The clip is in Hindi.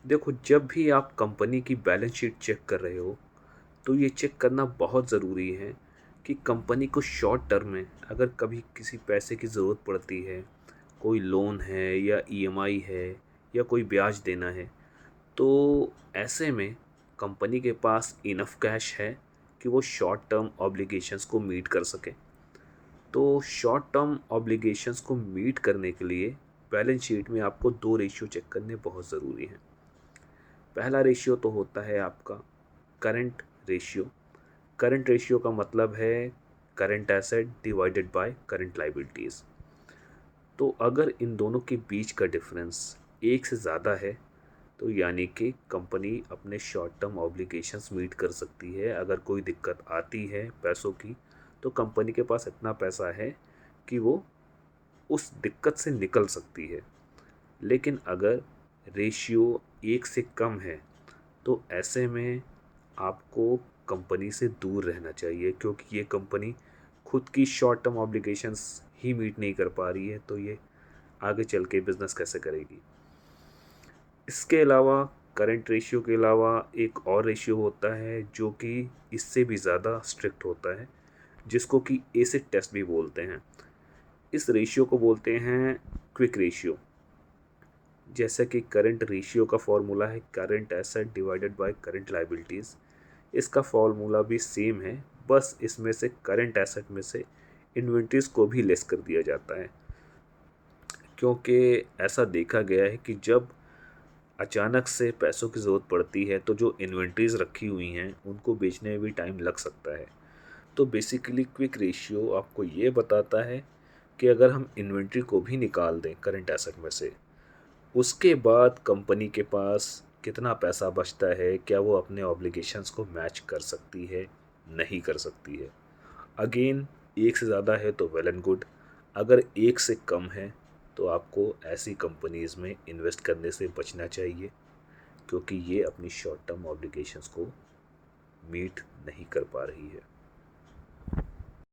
देखो, जब भी आप कंपनी की बैलेंस शीट चेक कर रहे हो तो ये चेक करना बहुत ज़रूरी है कि कंपनी को शॉर्ट टर्म में अगर कभी किसी पैसे की ज़रूरत पड़ती है, कोई लोन है या ईएमआई है या कोई ब्याज देना है, तो ऐसे में कंपनी के पास इनफ कैश है कि वो शॉर्ट टर्म ऑब्लिगेशंस को मीट कर सके। तो शॉर्ट टर्म ऑब्लिगेशंस को मीट करने के लिए बैलेंस शीट में आपको दो रेशियो चेक करने बहुत ज़रूरी हैं। पहला रेशियो तो होता है आपका करंट रेशियो। करंट रेशियो का मतलब है current asset divided by current liabilities. तो अगर इन दोनों के बीच का डिफरेंस एक से ज़्यादा है तो यानी कि कंपनी अपने शॉर्ट टर्म ऑब्लिगेशंस मीट कर सकती है। अगर कोई दिक्कत आती है पैसों की तो कंपनी के पास इतना पैसा है कि वो उस दिक्कत से निकल सकती है। लेकिन अगर रेशियो एक से कम है तो ऐसे में आपको कंपनी से दूर रहना चाहिए, क्योंकि ये कंपनी खुद की शॉर्ट टर्म ऑब्लिगेशंस ही मीट नहीं कर पा रही है, तो ये आगे चल के बिज़नेस कैसे करेगी। इसके अलावा करंट रेशियो के अलावा एक और रेशियो होता है जो कि इससे भी ज़्यादा स्ट्रिक्ट होता है, जिसको कि एसिड टेस्ट भी बोलते हैं। इस रेशियो को बोलते हैं क्विक रेशियो। जैसा कि करंट रेशियो का फॉर्मूला है current asset divided by current liabilities, इसका फॉर्मूला भी सेम है, बस इसमें से करंट एसेट में से इन्वेंट्रीज को भी लेस कर दिया जाता है। क्योंकि ऐसा देखा गया है कि जब अचानक से पैसों की ज़रूरत पड़ती है तो जो इन्वेंट्रीज रखी हुई हैं उनको बेचने में भी टाइम लग सकता है। तो बेसिकली क्विक रेशियो आपको ये बताता है कि अगर हम इन्वेंट्री को भी निकाल दें करंट एसेट में से, उसके बाद कंपनी के पास कितना पैसा बचता है, क्या वो अपने ऑब्लिगेशंस को मैच कर सकती है, नहीं कर सकती है। अगेन, एक से ज़्यादा है तो वेल एंड गुड। अगर एक से कम है तो आपको ऐसी कंपनीज़ में इन्वेस्ट करने से बचना चाहिए, क्योंकि ये अपनी शॉर्ट टर्म ऑब्लिगेशंस को मीट नहीं कर पा रही है।